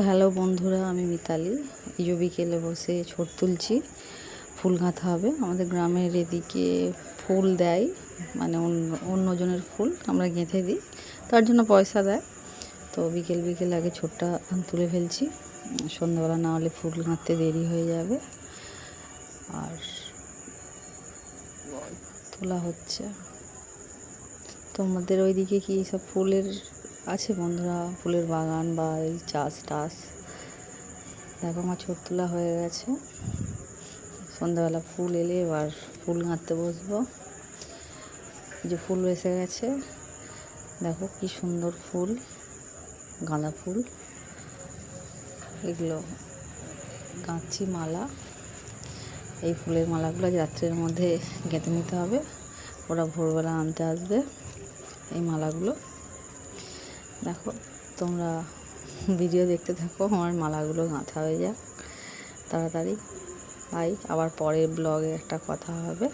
Hello বন্ধুরা, আমি মিতালি। এই যে বিকেলে বসে ছোট তুলছি, ফুল গাঁথা হবে। আমাদের গ্রামের এদিকে ফুল দেয়, মানে অন্যজনের ফুল আমরা গেঁথে দিই, তার জন্য পয়সা দেয়। তো বিকেল বিকেল আগে ছোটটা তুলে ফেলছি, সন্ধ্যাবেলা না হলে ফুল গাঁথতে দেরি হয়ে যাবে। আর তোলা হচ্ছে। তোমাদের ওইদিকে কি সব ফুলের আছে বন্ধুরা? ফুলের বাগান বা এই চাষ টাস? দেখো আমার ছোট তোলা হয়ে গেছে। সন্ধ্যাবেলা ফুল এলে এবার ফুল গাঁথতে বসবো। যে ফুল এসে গেছে, দেখো কি সুন্দর ফুল, গাঁদা ফুল। এগুলো গাঁথছি মালা। এই ফুলের মালাগুলো রাত্রের মধ্যে গেঁথে নিতে হবে, ওরা ভোরবেলা আনতে আসবে এই মালাগুলো। দেখো তোমরা ভিডিও দেখতে থাকো, আমার মালাগুলো গাঁথা হয়ে যাক তাড়াতাড়ি। আবার পরের ব্লগে একটা কথা হবে।